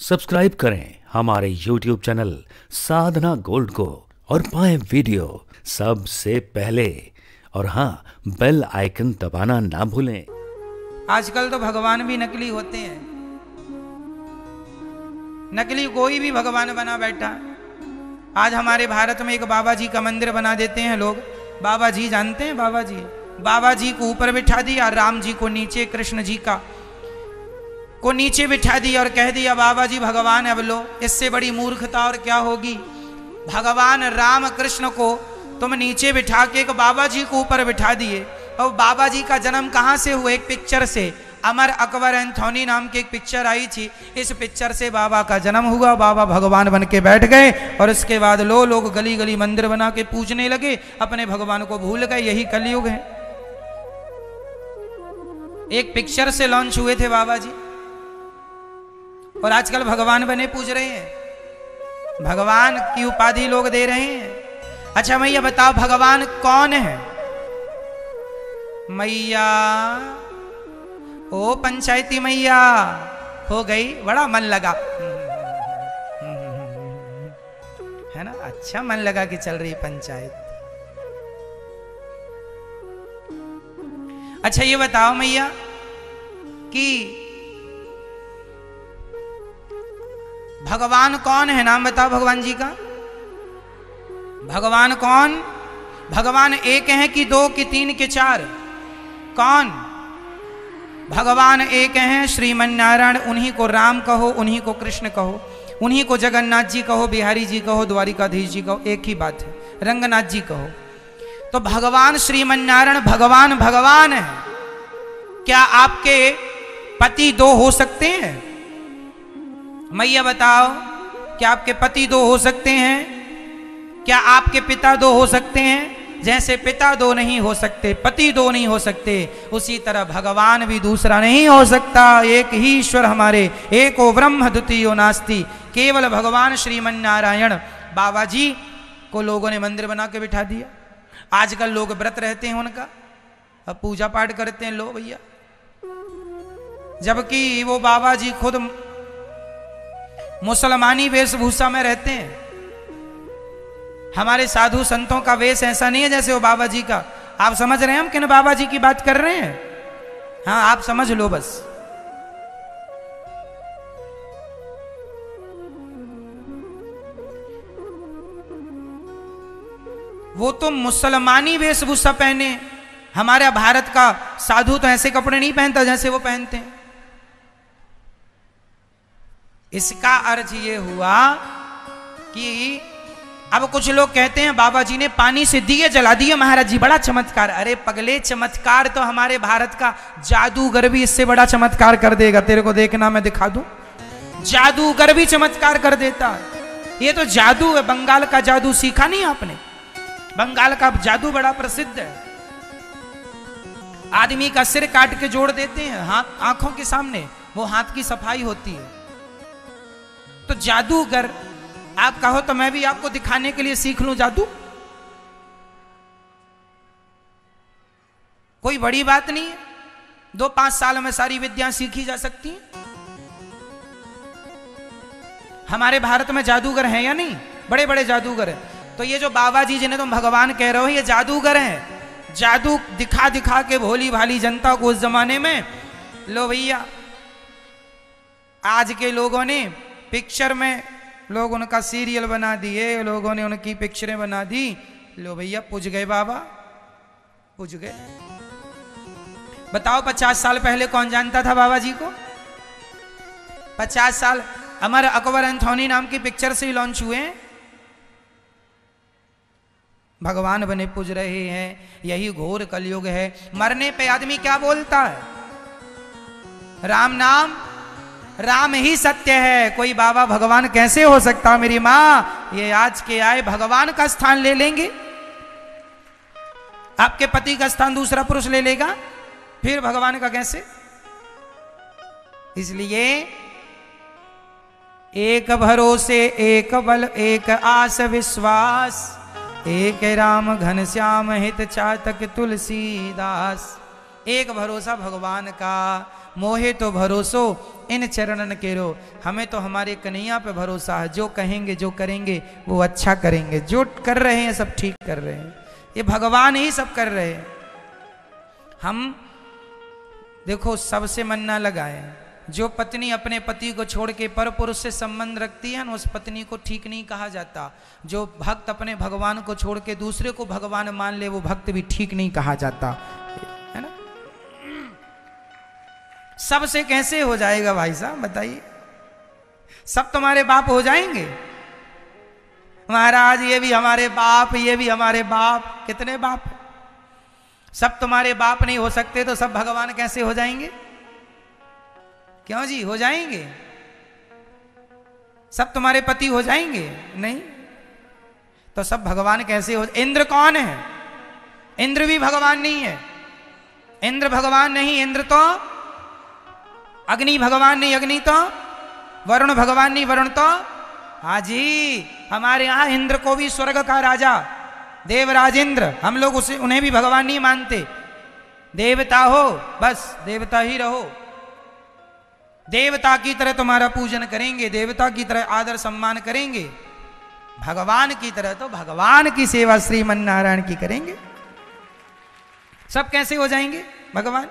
Subscribe करें हमारे YouTube channel साधना gold को और पाएं वीडियो सबसे पहले। और हाँ, बेल आइकन दबाना ना भूलें। आजकल तो भगवान भी नकली होते हैं। नकली कोई भी भगवान बना बैठा। आज हमारे भारत में एक बाबा जी का मंदिर बना देते हैं लोग। बाबा जी जानते हैं, बाबा जी को ऊपर बिठा दिया, राम जी को नीचे, कृष्ण जी को नीचे बिठा दिया और कह दिया बाबा जी भगवान। अब लो, इससे बड़ी मूर्खता और क्या होगी। भगवान राम कृष्ण को तुम नीचे बिठा के एक बाबा जी को ऊपर बिठा दिए। और बाबा जी का जन्म कहाँ से हुआ? एक पिक्चर से। अमर अकबर एंथोनी नाम की एक पिक्चर आई थी, इस पिक्चर से बाबा का जन्म हुआ। बाबा भगवान बन के बैठ गए और उसके बाद लोग गली गली मंदिर बना के पूजने लगे, अपने भगवान को भूल गए। यही कलयुग है। एक पिक्चर से लॉन्च हुए थे बाबा जी और आजकल भगवान बने पूज रहे हैं। भगवान की उपाधि लोग दे रहे हैं। अच्छा मैया बताओ, भगवान कौन है? मैया, ओ पंचायती मैया हो गई, बड़ा मन लगा है ना। अच्छा मन लगा कि चल रही पंचायत। अच्छा ये बताओ मैया कि भगवान कौन है? नाम बताओ भगवान जी का। भगवान कौन? भगवान एक है कि दो कि तीन कि चार? कौन? भगवान एक हैं, श्रीमन नारायण। उन्हीं को राम कहो, उन्हीं को कृष्ण कहो, उन्हीं को जगन्नाथ जी कहो, बिहारी जी कहो, द्वारिकाधीश जी कहो, एक ही बात है। रंगनाथ जी कहो। तो भगवान श्रीमन नारायण भगवान है। क्या आपके पति दो हो सकते हैं? मैया बताओ, क्या आपके पति दो हो सकते हैं? क्या आपके पिता दो हो सकते हैं? जैसे पिता दो नहीं हो सकते, पति दो नहीं हो सकते, उसी तरह भगवान भी दूसरा नहीं हो सकता। एक ही ईश्वर हमारे, एको ब्रह्म द्वितीयो नास्ति। केवल भगवान श्रीमन नारायण। बाबा जी को लोगों ने मंदिर बना के बिठा दिया। आजकल लोग व्रत रहते हैं उनका, अब पूजा पाठ करते हैं। लो भैया, जबकि वो बाबा जी खुद मुसलमानी वेशभूषा में रहते हैं। हमारे साधु संतों का वेश ऐसा नहीं है जैसे वो बाबा जी का। आप समझ रहे हैं हम किन बाबा जी की बात कर रहे हैं? हाँ, आप समझ लो बस। वो तो मुसलमानी वेशभूषा पहने। हमारे भारत का साधु तो ऐसे कपड़े नहीं पहनता जैसे वो पहनते हैं। इसका अर्थ ये हुआ कि अब कुछ लोग कहते हैं बाबा जी ने पानी से दिए जला दिए महाराज जी, बड़ा चमत्कार। अरे पगले, चमत्कार तो हमारे भारत का जादूगर भी इससे बड़ा चमत्कार कर देगा। तेरे को देखना, मैं दिखा दूं। जादूगर भी चमत्कार कर देता है। ये तो जादू है। बंगाल का जादू सीखा नहीं आपने? बंगाल का जादू बड़ा प्रसिद्ध है। आदमी का सिर काट के जोड़ देते हैं हाथ आंखों के सामने, वो हाथ की सफाई होती है। तो जादूगर, आप कहो तो मैं भी आपको दिखाने के लिए सीख लूं जादू। कोई बड़ी बात नहीं है। 2-5 साल में सारी विद्या सीखी जा सकती है। हमारे भारत में जादूगर हैं या नहीं? बड़े बड़े जादूगर हैं। तो ये जो बाबा जी जिन्हें तुम भगवान कह रहे हो, ये जादूगर हैं। जादू दिखा दिखा के भोली भाली जनता को उस जमाने में। लो भैया, आज के लोगों ने पिक्चर में लोग उनका सीरियल बना दिए, लोगों ने उनकी पिक्चरें बना दी। लो भैया, पूज गए बाबा, पूज गए। बताओ 50 साल पहले कौन जानता था बाबा जी को? 50 साल अमर अकबर एंथोनी नाम की पिक्चर से ही लॉन्च हुए हैं। भगवान बने पूज रहे हैं। यही घोर कलयुग है। मरने पे आदमी क्या बोलता है? राम नाम, राम ही सत्य है। कोई बाबा भगवान कैसे हो सकता? मेरी माँ, ये आज के आए भगवान का स्थान ले लेंगे। आपके पति का स्थान दूसरा पुरुष ले लेगा, फिर भगवान का कैसे? इसलिए एक भरोसे, एक बल, एक आस विश्वास, एक राम घनश्याम हित चातक तुलसीदास। एक भरोसा भगवान का, मोहे तो भरोसो इन चरणन केरो। हमें तो हमारे कन्हैया पे भरोसा है, जो कहेंगे जो करेंगे वो अच्छा करेंगे, जो कर रहे हैं सब ठीक कर रहे हैं, ये भगवान ही सब कर रहे हैं। हम देखो सबसे मन ना लगाए। जो पत्नी अपने पति को छोड़ के पर पुरुष से संबंध रखती है ना, उस पत्नी को ठीक नहीं कहा जाता। जो भक्त अपने भगवान को छोड़ के दूसरे को भगवान मान ले, वो भक्त भी ठीक नहीं कहा जाता, है ना। सबसे कैसे हो जाएगा भाई साहब बताइए? सब तुम्हारे बाप हो जाएंगे? महाराज ये भी हमारे बाप, ये भी हमारे बाप। कितने बाप? सब तुम्हारे बाप नहीं हो सकते तो सब भगवान कैसे हो जाएंगे? क्यों जी हो जाएंगे? सब तुम्हारे पति हो जाएंगे? नहीं, तो सब भगवान कैसे हो? इंद्र कौन है? इंद्र भी भगवान नहीं है। इंद्र भगवान नहीं, इंद्र तो अग्नि भगवान नहीं, अग्नि तो वरुण भगवान नहीं, वरुण तो हाँ जी हमारे यहां इंद्र को भी स्वर्ग का राजा देवराज इंद्र, हम लोग उसे उन्हें भी भगवान नहीं मानते। देवता हो बस देवता ही रहो, देवता की तरह तुम्हारा पूजन करेंगे, देवता की तरह आदर सम्मान करेंगे, भगवान की तरह तो भगवान की सेवा श्रीमन नारायण की करेंगे। सब कैसे हो जाएंगे भगवान?